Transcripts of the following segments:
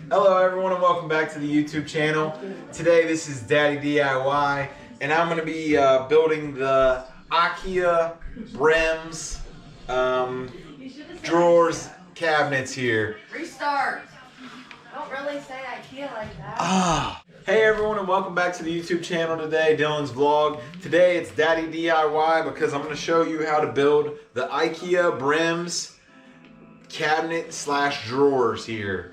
Hello everyone and welcome back to the YouTube channel. Today this is Daddy DIY and I'm going to be building the IKEA Brims drawers cabinets here. Restart. Don't really say IKEA like that. Hey everyone and welcome back to the YouTube channel today, Dylan's vlog. Today it's Daddy DIY because I'm going to show you how to build the IKEA Brims cabinet slash drawers here.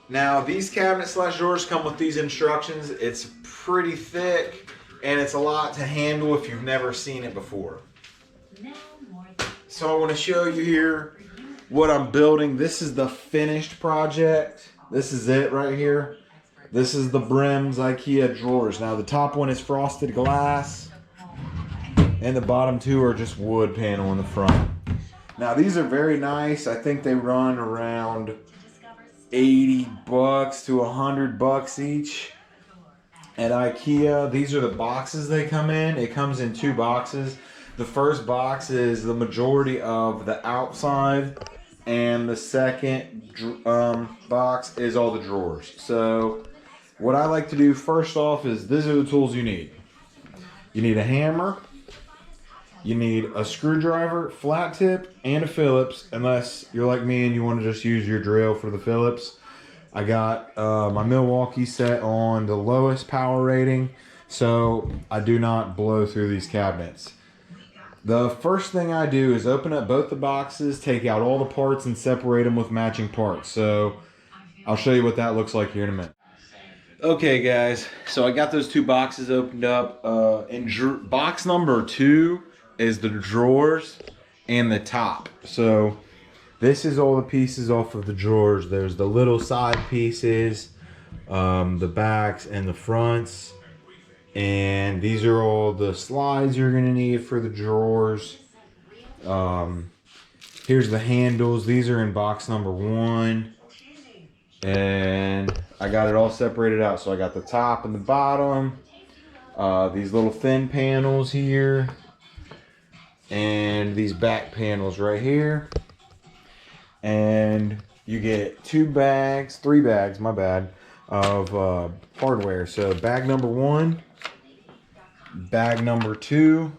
Now these cabinet slash drawers come with these instructions. It's pretty thick and it's a lot to handle if you've never seen it before. So I want to show you here what I'm building. This is the finished project. This is it right here. This is the Brims IKEA drawers. Now the top one is frosted glass and the bottom two are just wood panel in the front. Now these are very nice. I think they run around $80 to $100 each at IKEA. These are the boxes they come in. It comes in 2 boxes. The first box is the majority of the outside, and the second box is all the drawers. So what I like to do first off is these are the tools you need. You need a hammer, you need a screwdriver, flat tip, and a Phillips, unless you're like me and you want to just use your drill for the Phillips. I got my Milwaukee set on the lowest power rating, so I do not blow through these cabinets. The first thing I do is open up both the boxes, take out all the parts, and separate them with matching parts. So I'll show you what that looks like here in a minute. Okay guys, so I got those 2 boxes opened up. Box number 2 is the drawers and the top. So this is all the pieces off of the drawers. There's the little side pieces, the backs and the fronts, and these are all the slides you're gonna need for the drawers. Here's the handles. These are in box number 1, and I got it all separated out. So I got the top and the bottom, these little thin panels here, and these back panels right here. And you get 3 bags, my bad, of hardware. So bag number 1, bag number 2,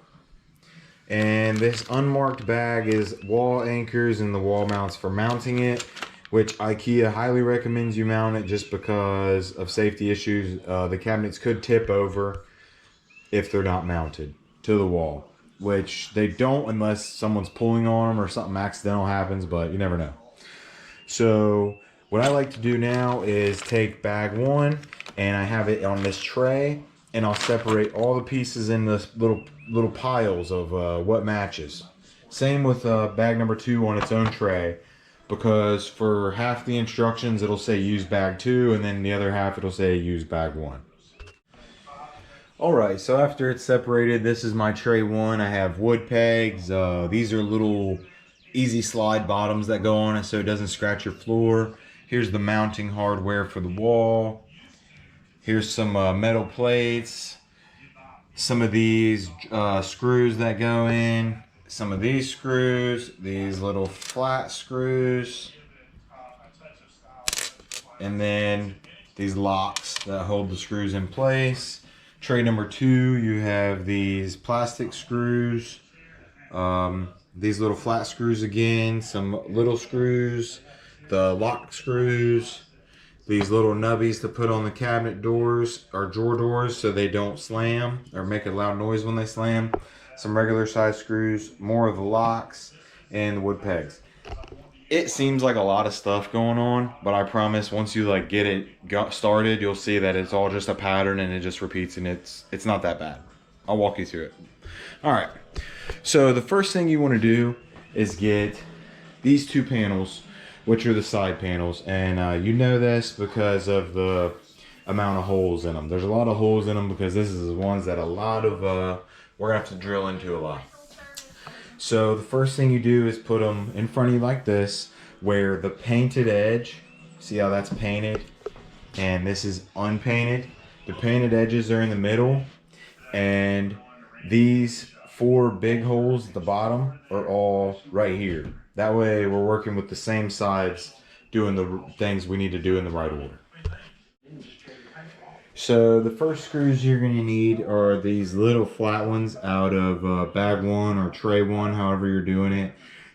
and this unmarked bag is wall anchors and the wall mounts for mounting it, which IKEA highly recommends you mount it just because of safety issues. The cabinets could tip over if they're not mounted to the wall, which they don't unless someone's pulling on them or something accidental happens, but you never know. So what I like to do now is take bag 1 and I have it on this tray, and I'll separate all the pieces in the little piles of what matches. Same with bag number 2 on its own tray, because for half the instructions it'll say use bag 2 and then the other half it'll say use bag 1. Alright, so after it's separated, this is my tray 1. I have wood pegs. These are little easy slide bottoms that go on it so it doesn't scratch your floor. Here's the mounting hardware for the wall. Here's some metal plates. Some of these screws that go in. Some of these screws. These little flat screws. And then these locks that hold the screws in place. Tray number 2, you have these plastic screws, these little flat screws again, some little screws, the lock screws, these little nubbies to put on the cabinet doors or drawer doors so they don't slam or make a loud noise when they slam, some regular size screws, more of the locks, and the wood pegs. It seems like a lot of stuff going on, but I promise once you like get it started, you'll see that it's all just a pattern and it just repeats, and it's not that bad. I'll walk you through it. All right. So the first thing you want to do is get these 2 panels, which are the side panels, and you know this because of the amount of holes in them. There's a lot of holes in them because this is the ones that we're gonna have to drill into a lot. So the first thing you do is put them in front of you like this, where the painted edge, see how that's painted, and this is unpainted. The painted edges are in the middle, and these 4 big holes at the bottom are all right here. That way we're working with the same sides, doing the things we need to do in the right order. So the first screws you're going to need are these little flat ones out of bag 1 or tray 1, however you're doing it.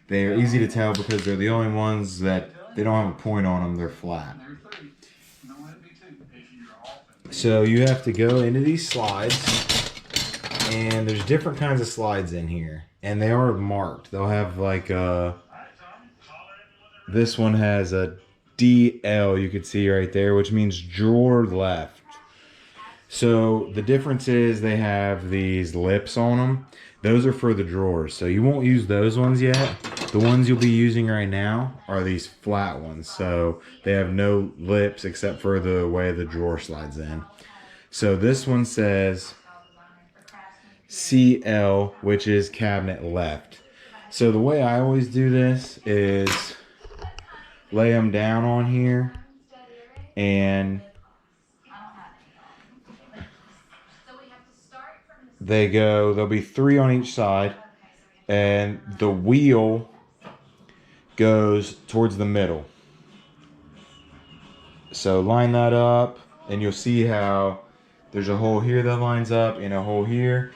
They're easy to tell because they're the only ones that they don't have a point on them, they're flat. So you have to go into these slides, and there's different kinds of slides in here, and they are marked. They'll have like this one has a DL, you could see right there, which means drawer left. So the difference is they have these lips on them. Those are for the drawers. So you won't use those ones yet. The ones you'll be using right now are these flat ones. So they have no lips except for the way the drawer slides in. So this one says CL, which is cabinet left. So the way I always do this is lay them down on here, and there'll be 3 on each side, and the wheel goes towards the middle. So line that up, and you'll see how there's a hole here that lines up and a hole here.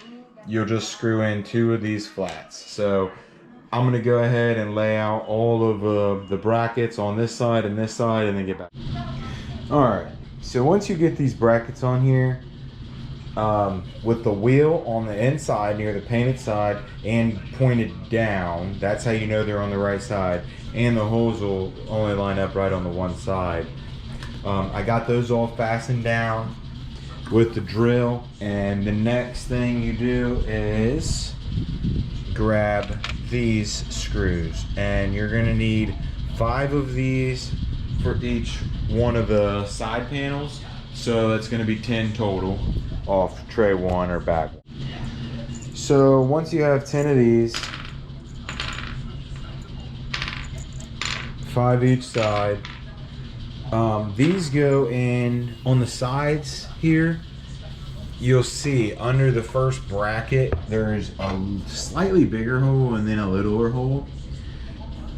You'll just screw in 2 of these flats. So I'm going to go ahead and lay out all of the brackets on this side and this side, and then get back. Alright, so once you get these brackets on here, with the wheel on the inside near the painted side and pointed down, that's how you know they're on the right side, and the holes will only line up right on the one side. I got those all fastened down with the drill, and the next thing you do is grab these screws, and you're gonna need 5 of these for each one of the side panels, so that's gonna be 10 total off tray 1 or bag 1. So once you have 10 of these, 5 each side, these go in on the sides here. You'll see under the first bracket there's a slightly bigger hole and then a littler hole.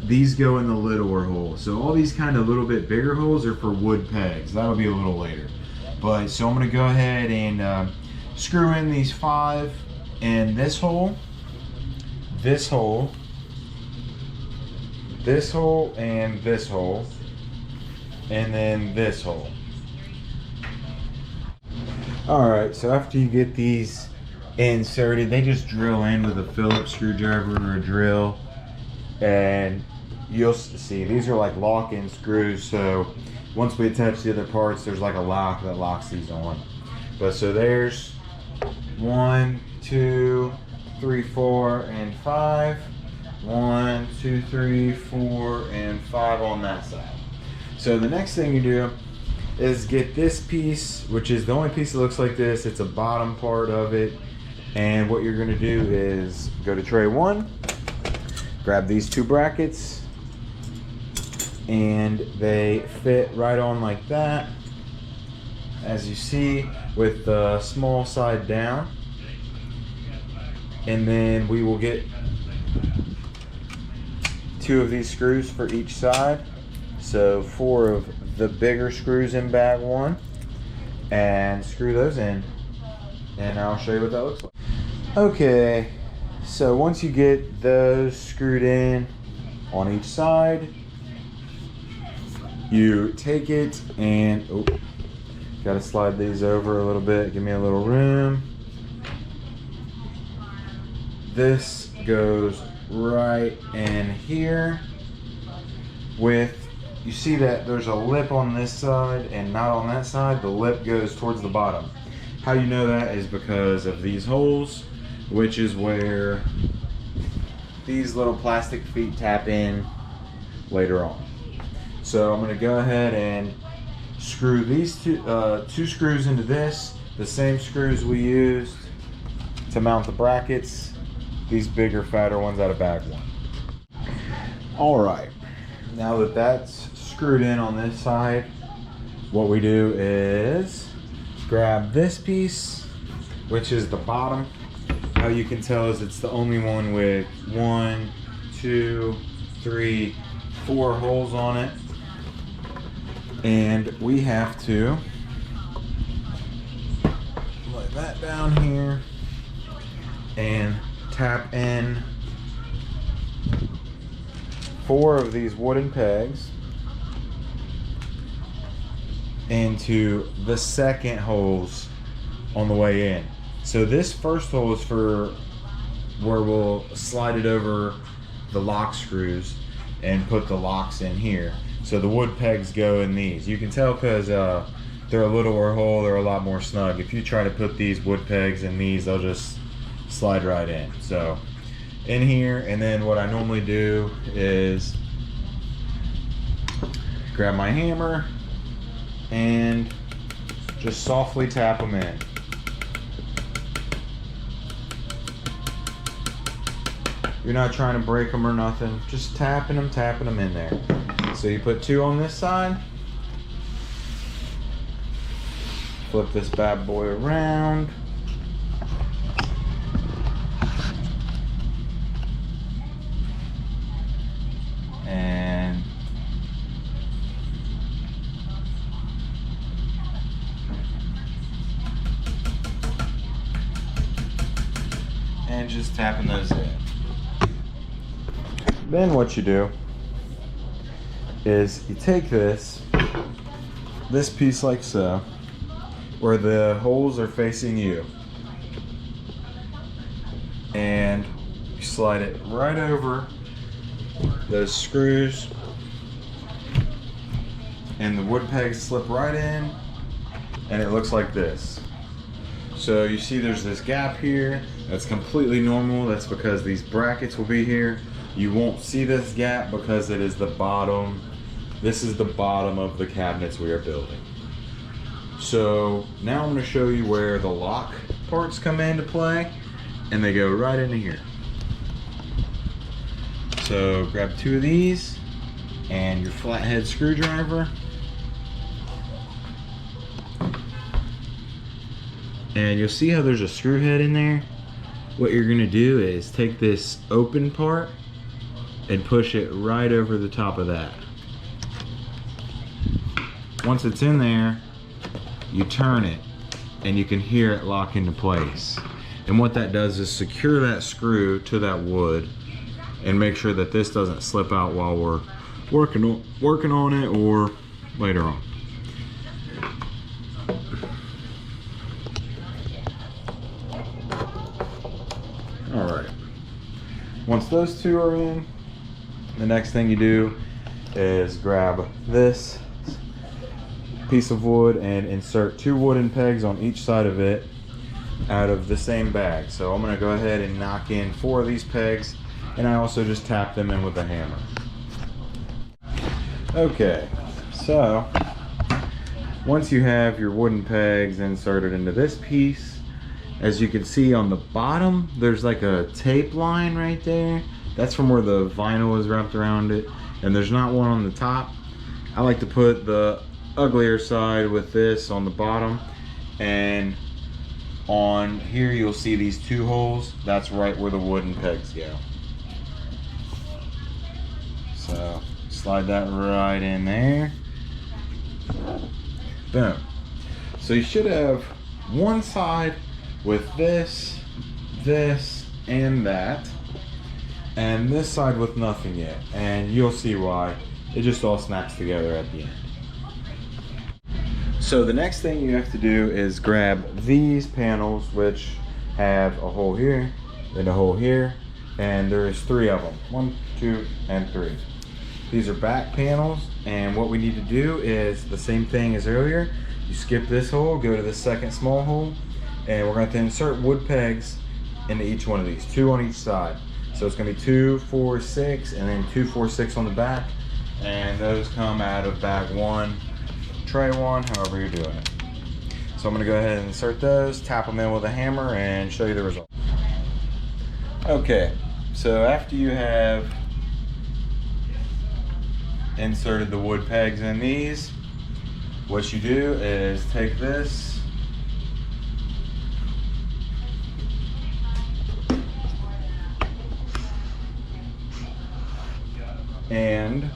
These go in the littler hole. So all these kind of little bit bigger holes are for wood pegs. That'll be a little later. But so I'm gonna go ahead and screw in these 5 in this hole, this hole, this hole, and this hole, and then this hole. Alright, so after you get these inserted, they just drill in with a Phillips screwdriver or a drill, and you'll see these are like lock-in screws, so once we attach the other parts, there's like a lock that locks these on. But so there's 1, 2, 3, 4, and 5. 1, 2, 3, 4, and 5 on that side. So the next thing you do is get this piece, which is the only piece that looks like this. It's a bottom part of it, and what you're going to do is go to tray 1, grab these 2 brackets, and they fit right on like that, as you see, with the small side down. And then we will get 2 of these screws for each side, so 4 of the bigger screws in bag 1, and screw those in, and I'll show you what that looks like. Okay, so once you get those screwed in on each side, you take it and gotta slide these over a little bit, give me a little room. This goes right in here with, you see that there's a lip on this side and not on that side. The lip goes towards the bottom. How you know that is because of these holes, which is where these little plastic feet tap in later on. So I'm going to go ahead and screw these 2 screws into this, the same screws we used to mount the brackets, these bigger, fatter ones out of bag 1. Alright, now that that's screwed in on this side, what we do is grab this piece, which is the bottom. How you can tell is it's the only one with 1, 2, 3, 4 holes on it, and we have to that down here and tap in 4 of these wooden pegs into the second holes on the way in. So this first hole is for where we'll slide it over the lock screws and put the locks in here. So the wood pegs go in these. You can tell because they're a littler hole, they're a lot more snug. If you try to put these wood pegs in these, they'll just slide right in. So in here, and then what I normally do is grab my hammer and just softly tap them in. You're not trying to break them or nothing, just tapping them in there. So you put 2 on this side, flip this bad boy around, and just tapping those in. Then what you do is you take this piece like so, where the holes are facing you, and you slide it right over those screws, and the wood pegs slip right in, and it looks like this. So you see there's this gap here. That's completely normal. That's because these brackets will be here. You won't see this gap because it is the bottom. This is the bottom of the cabinets we are building. So now I'm going to show you where the lock parts come into play, and they go right into here. So grab 2 of these and your flathead screwdriver, and you'll see how there's a screw head in there. What you're going to do is take this open part and push it right over the top of that. Once it's in there, you turn it and you can hear it lock into place. And what that does is secure that screw to that wood and make sure that this doesn't slip out while we're working on it or later on. All right, once those 2 are in, the next thing you do is grab this piece of wood and insert 2 wooden pegs on each side of it out of the same bag. So I'm going to go ahead and knock in 4 of these pegs, and I also just tap them in with a hammer. Okay, so once you have your wooden pegs inserted into this piece, as you can see on the bottom, there's like a tape line right there. That's from where the vinyl is wrapped around it, and there's not one on the top. I like to put the uglier side with this on the bottom, and on here you'll see these 2 holes. That's right where the wooden pegs go. So slide that right in there. Boom. So you should have one side with this, and that, and this side with nothing yet, and you'll see why. It just all snaps together at the end. So the next thing you have to do is grab these panels, which have a hole here and a hole here, and there's 3 of them. 1, 2, and 3. These are back panels, and what we need to do is the same thing as earlier. You skip this hole, go to the second small hole, and we're going to insert wood pegs into each one of these, 2 on each side. So it's going to be 2, 4, 6, and then 2, 4, 6 on the back, and those come out of bag 1, tray 1, however you're doing it. So I'm going to go ahead and insert those, tap them in with a hammer, and show you the result. Okay, so after you have inserted the wood pegs in these, what you do is take this and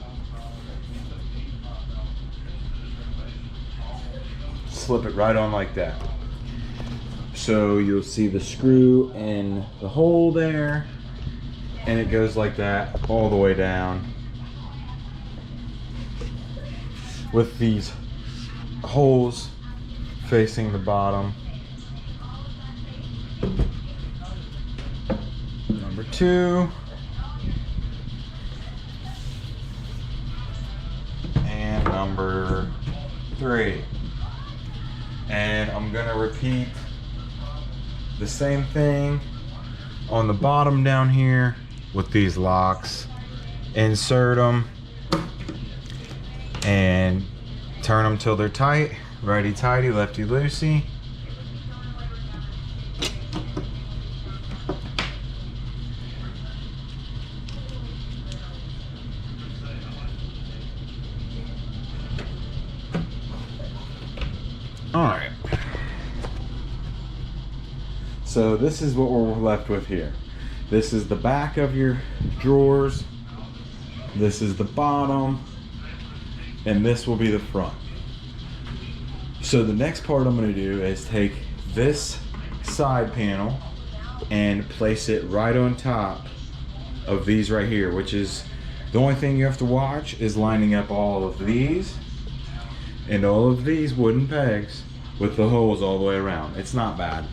slip it right on like that. So you'll see the screw in the hole there, and it goes like that all the way down with these holes facing the bottom. Number 2. And number 3. And I'm gonna repeat the same thing on the bottom down here with these locks. Insert them and turn them till they're tight. Righty tighty, lefty loosey. All right. So this is what we're left with here. This is the back of your drawers. This is the bottom. And this will be the front. So the next part I'm going to do is take this side panel and place it right on top of these right here, which is the only thing you have to watch is lining up all of these and all of these wooden pegs with the holes all the way around. It's not bad.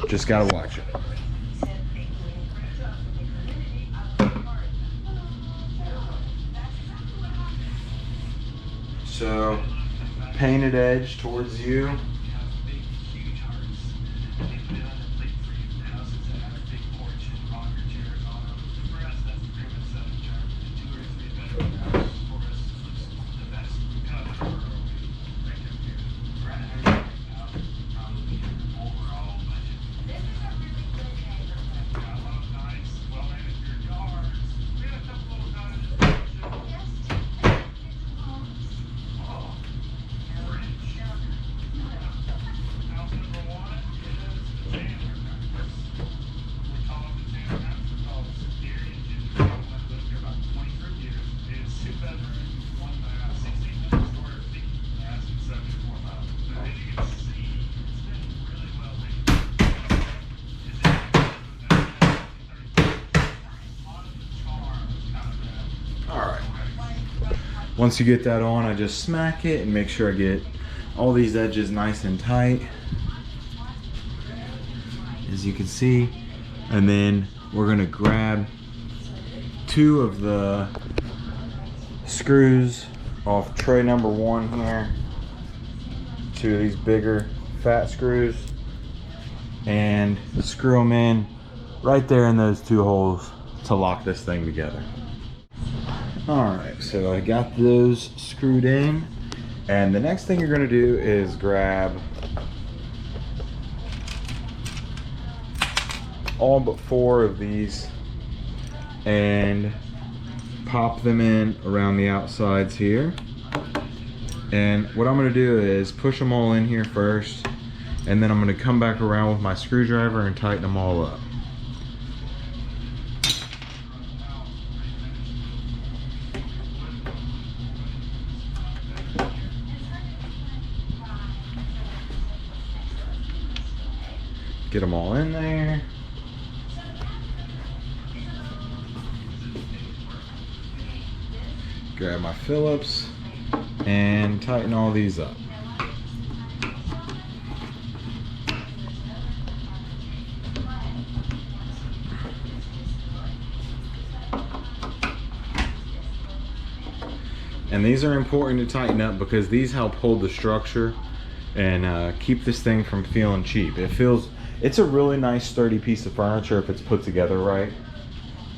Just gotta watch it. So, painted edge towards you. Once you get that on, I just smack it and make sure I get all these edges nice and tight, as you can see. And then we're gonna grab 2 of the screws off tray number 1 here, 2 of these bigger fat screws, and screw them in right there in those 2 holes to lock this thing together. Alright, so I got those screwed in, and the next thing you're going to do is grab all but 4 of these and pop them in around the outsides here. And what I'm going to do is push them all in here first, and then I'm going to come back around with my screwdriver and tighten them all up. Get them all in there. Grab my Phillips and tighten all these up. And these are important to tighten up because these help hold the structure and keep this thing from feeling cheap. It's a really nice sturdy piece of furniture if it's put together right.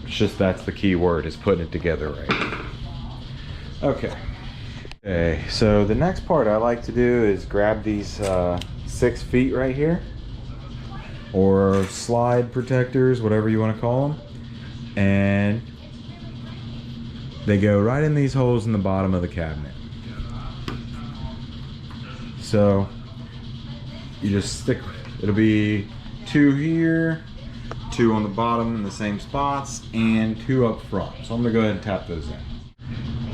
It's just that's the key word, is putting it together right. Okay, so the next part I like to do is grab these 6 feet right here, or slide protectors, whatever you want to call them, and they go right in these holes in the bottom of the cabinet. So you just stick, it'll be 2 here, 2 on the bottom in the same spots, and 2 up front. So I'm gonna go ahead and tap those in.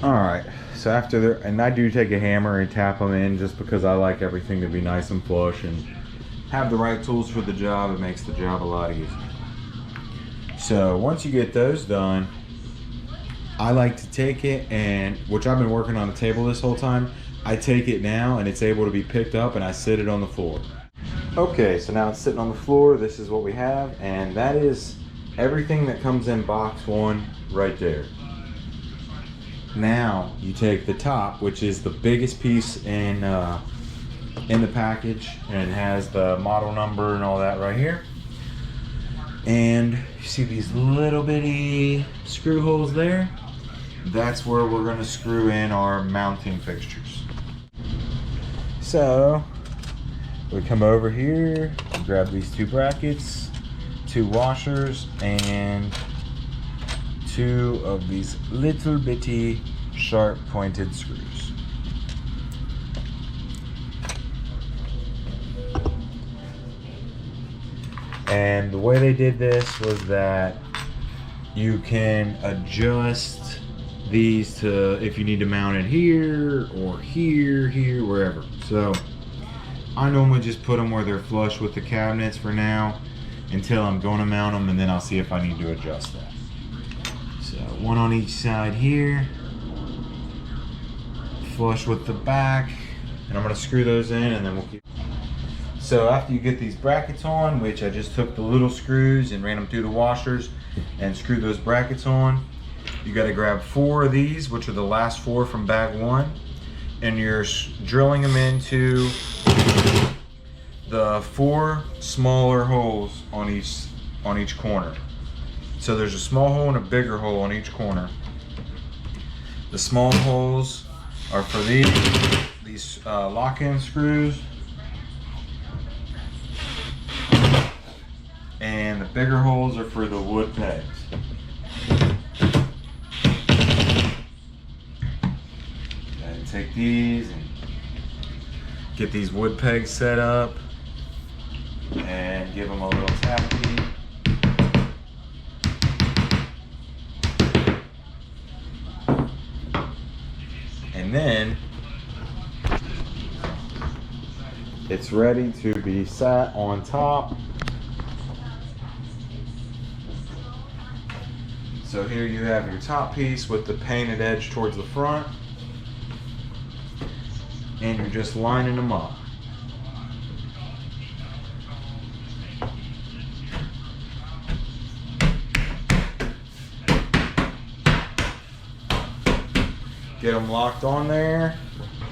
All right, so after there, and I do take a hammer and tap them in just because I like everything to be nice and flush and have the right tools for the job, it makes the job a lot easier. So once you get those done, I like to take it, and which I've been working on the table this whole time, I take it now and it's able to be picked up and I sit it on the floor. Okay, so now it's sitting on the floor. This is what we have, and that is everything that comes in box one right there. Now you take the top, which is the biggest piece in the package, and it has the model number and all that right here. And you see these little bitty screw holes there? That's where we're going to screw in our mounting fixtures. So we come over here, grab these two brackets, two washers, and two of these little bitty sharp pointed screws. And the way they did this was that you can adjust these to if you need to mount it here or here, wherever. So I normally just put them where they're flush with the cabinets for now until I'm going to mount them, and then I'll see if I need to adjust that. So one on each side here, flush with the back, and I'm going to screw those in, and then we'll keep. So after you get these brackets on, which I just took the little screws and ran them through the washers and screwed those brackets on, you got to grab 4 of these, which are the last 4 from bag 1, and you're drilling them into the 4 smaller holes on each corner. So there's a small hole and a bigger hole on each corner. The small holes are for these lock-in screws, and the bigger holes are for the wood pegs. And take these and get these wood pegs set up and give them a little tappy. And then it's ready to be sat on top. So here you have your top piece with the painted edge towards the front, and you're just lining them up. Get them locked on there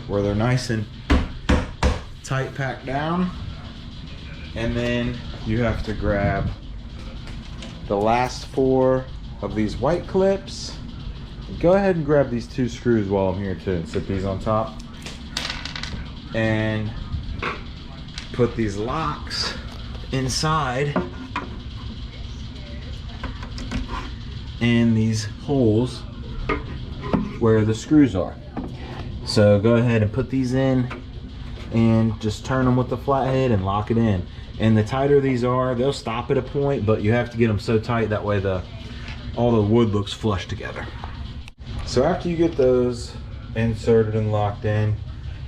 where they're nice and tight packed down, and then you have to grab the last 4 of these white clips. Go ahead and grab these 2 screws while I'm here too, and sit these on top and put these locks inside in these holes where the screws are. So go ahead and put these in and just turn them with the flathead and lock it in. And the tighter these are, they'll stop at a point, but you have to get them so tight that way all the wood looks flush together. So after you get those inserted and locked in,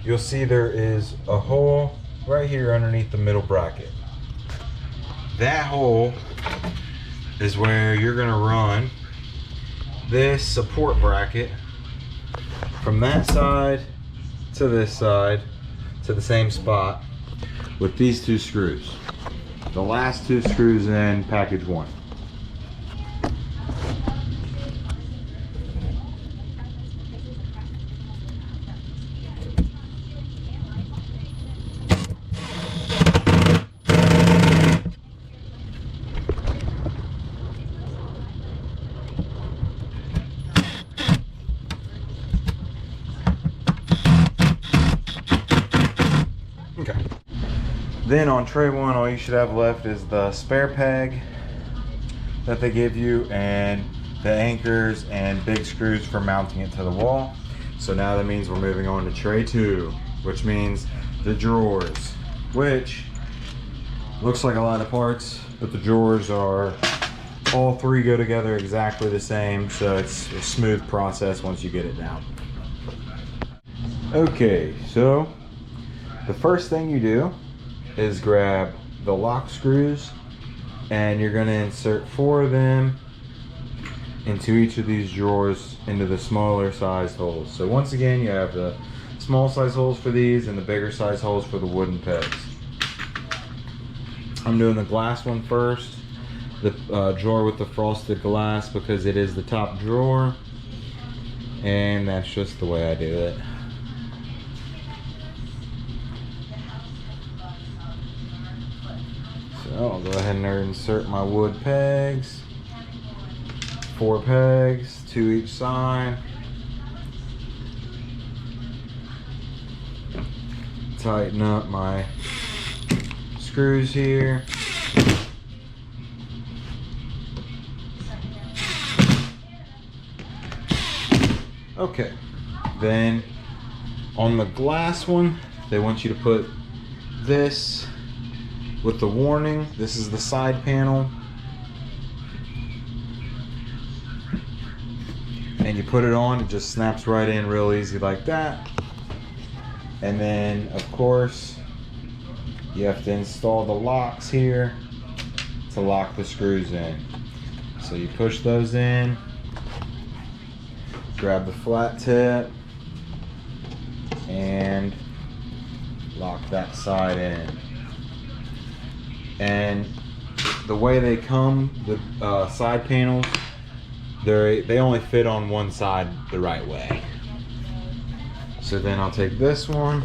you'll see there is a hole right here underneath the middle bracket. That hole is where you're gonna run this support bracket from that side to this side to the same spot with these 2 screws. The last 2 screws in package 1. Okay. Then on tray 1, all you should have left is the spare peg that they give you, and the anchors and big screws for mounting it to the wall. So now that means we're moving on to tray 2, which means the drawers, which looks like a lot of parts, but the drawers are all 3 go together exactly the same, so it's a smooth process once you get it down. Okay, so the first thing you do is grab the lock screws, and you're going to insert 4 of them into each of these drawers into the smaller sized holes. So once again, you have the small size holes for these and the bigger size holes for the wooden pegs. I'm doing the glass one first, the drawer with the frosted glass, because it is the top drawer, and that's just the way I do it. So I'll go ahead and insert my wood pegs. 4 pegs, 2 each side. Tighten up my screws here. Okay, then on the glass one, they want you to put this with the warning. This is the side panel. And you put it on, it just snaps right in real easy like that. And then, of course, you have to install the locks here to lock the screws in. So you push those in, grab the flat tip, and lock that side in. And the way they come, the side panels, they only fit on one side the right way. So then I'll take this one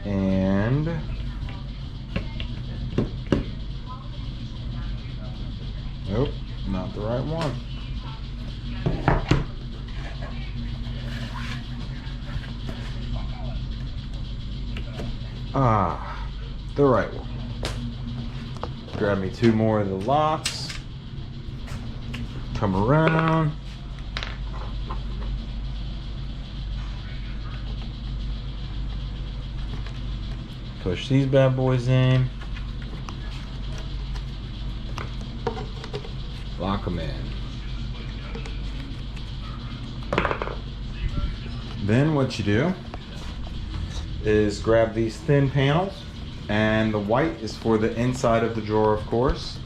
and nope, not the right one. The right one. Grab me 2 more of the locks. Come around. Push these bad boys in. Lock them in. Then what you do is grab these thin panels, and the white is for the inside of the drawer, of course.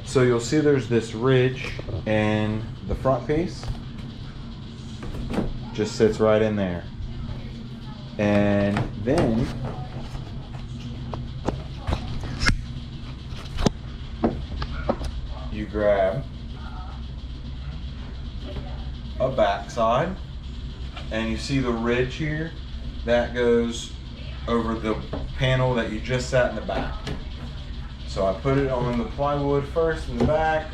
So you'll see there's this ridge in the front piece. Just sits right in there. And then you grab a backside, and you see the ridge here that goes over the panel that you just sat in the back. So I put it on the plywood first in the back.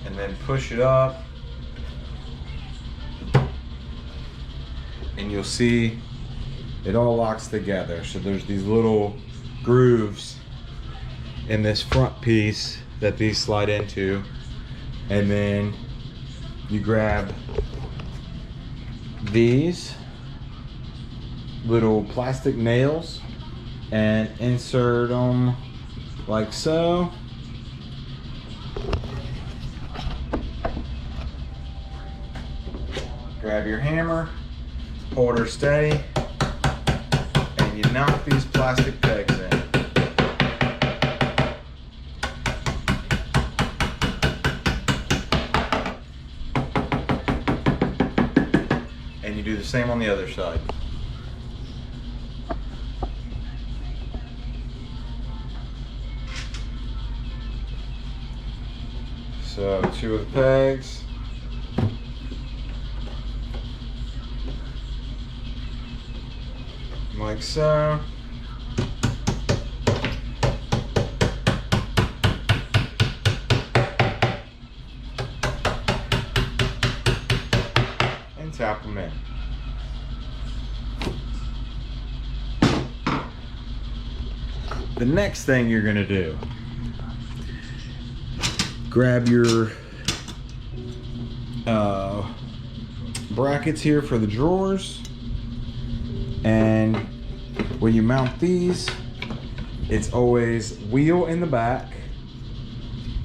And then push it up. And you'll see it all locks together. So there's these little grooves in this front piece that these slide into. And then you grab these little plastic nails and insert them like so. Grab your hammer, hold her steady, and you knock these plastic pegs in. And you do the same on the other side. So 2 of the pegs. Like so. And tap them in. The next thing you're going to do, grab your brackets here for the drawers, and when you mount these, it's always wheel in the back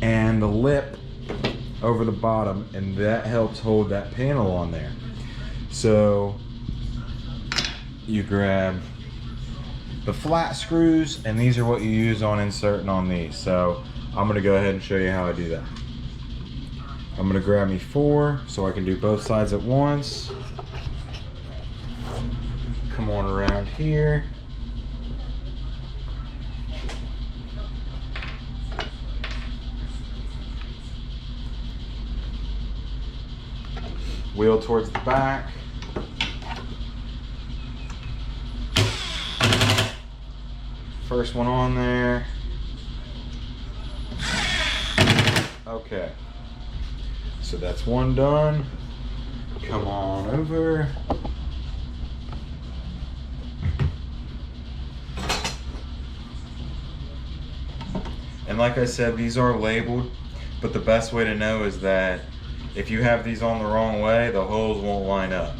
and the lip over the bottom, and that helps hold that panel on there. So you grab the flat screws, and these are what you use on inserting on these. So I'm gonna go ahead and show you how I do that. I'm gonna grab me 4 so I can do both sides at once. Come on around here. Wheel towards the back. First one on there. Okay. So that's one done. Come on over. And like I said, these are labeled, but the best way to know is that if you have these on the wrong way, the holes won't line up.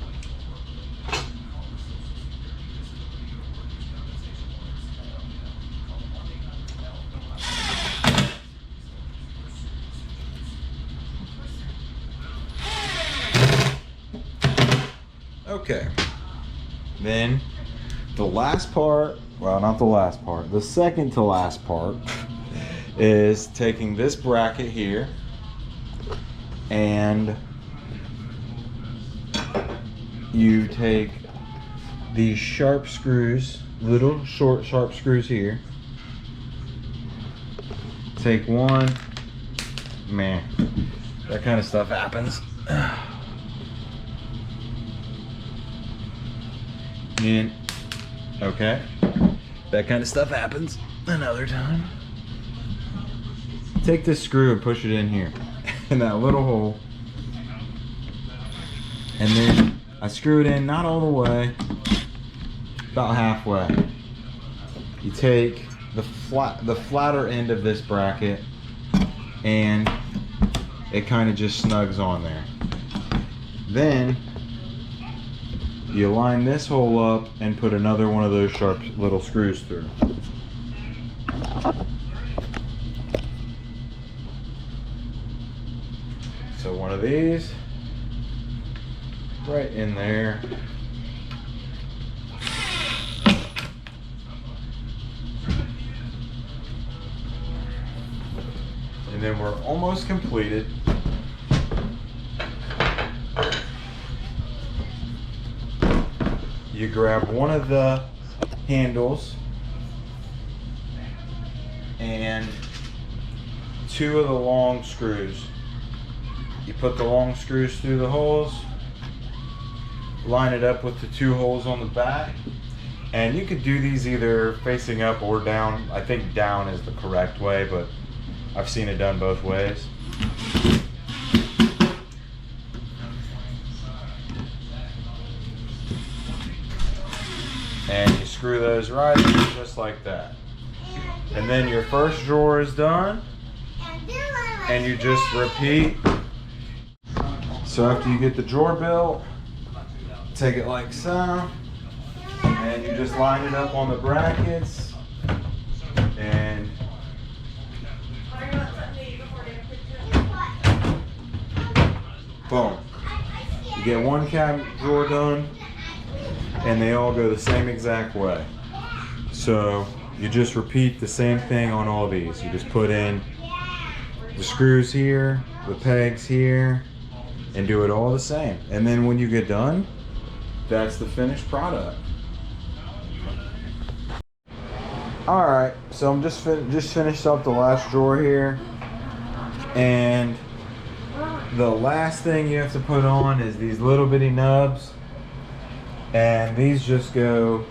Okay. Then the last part, well, not the last part, the second to last part is taking this bracket here and you take these sharp screws, little short sharp screws here. Take one, man, that kind of stuff happens. And okay, that kind of stuff happens another time. Take this screw and push it in here in that little hole, and then I screw it in, not all the way, about halfway. You take the flatter end of this bracket and it kind of just snugs on there. Then you line this hole up and put another one of those sharp little screws through. So one of these right in there. And then we're almost completed. You grab one of the handles and 2 of the long screws. You put the long screws through the holes, line it up with the 2 holes on the back, and you could do these either facing up or down. I think down is the correct way, but I've seen it done both ways. And you screw those right in just like that. And then your first drawer is done, and you just repeat. So after you get the drawer built, take it like so, and you just line it up on the brackets, and boom. You get one cabinet drawer done, and they all go the same exact way. So you just repeat the same thing on all these. You just put in the screws here, the pegs here, and do it all the same. And then when you get done, that's the finished product. All right, so I'm just finished up the last drawer here, and the last thing you have to put on is these little bitty nubs, and these just go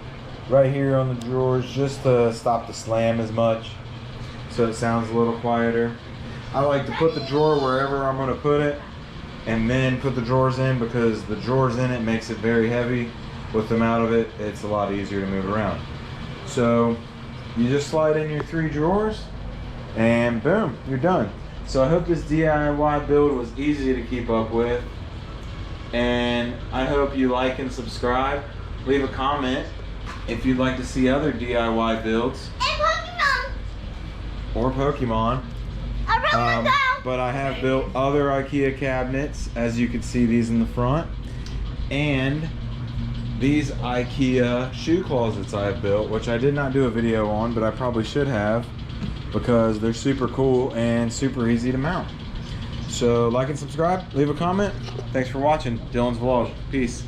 right here on the drawers just to stop the slam as much, so it sounds a little quieter. I like to put the drawer wherever I'm going to put it, and then put the drawers in, because the drawers in it makes it very heavy. With them out of it, it's a lot easier to move around. So you just slide in your 3 drawers, and boom, you're done. So I hope this DIY build was easy to keep up with, and I hope you like and subscribe. Leave a comment if you'd like to see other DIY builds. And Pokemon. Or Pokemon. I really want to go. but I have built other IKEA cabinets, as you can see these in the front, and these IKEA shoe closets I have built, which I did not do a video on, but I probably should have, because they're super cool and super easy to mount. So like and subscribe, leave a comment. Thanks for watching Dylan's vlog. Peace.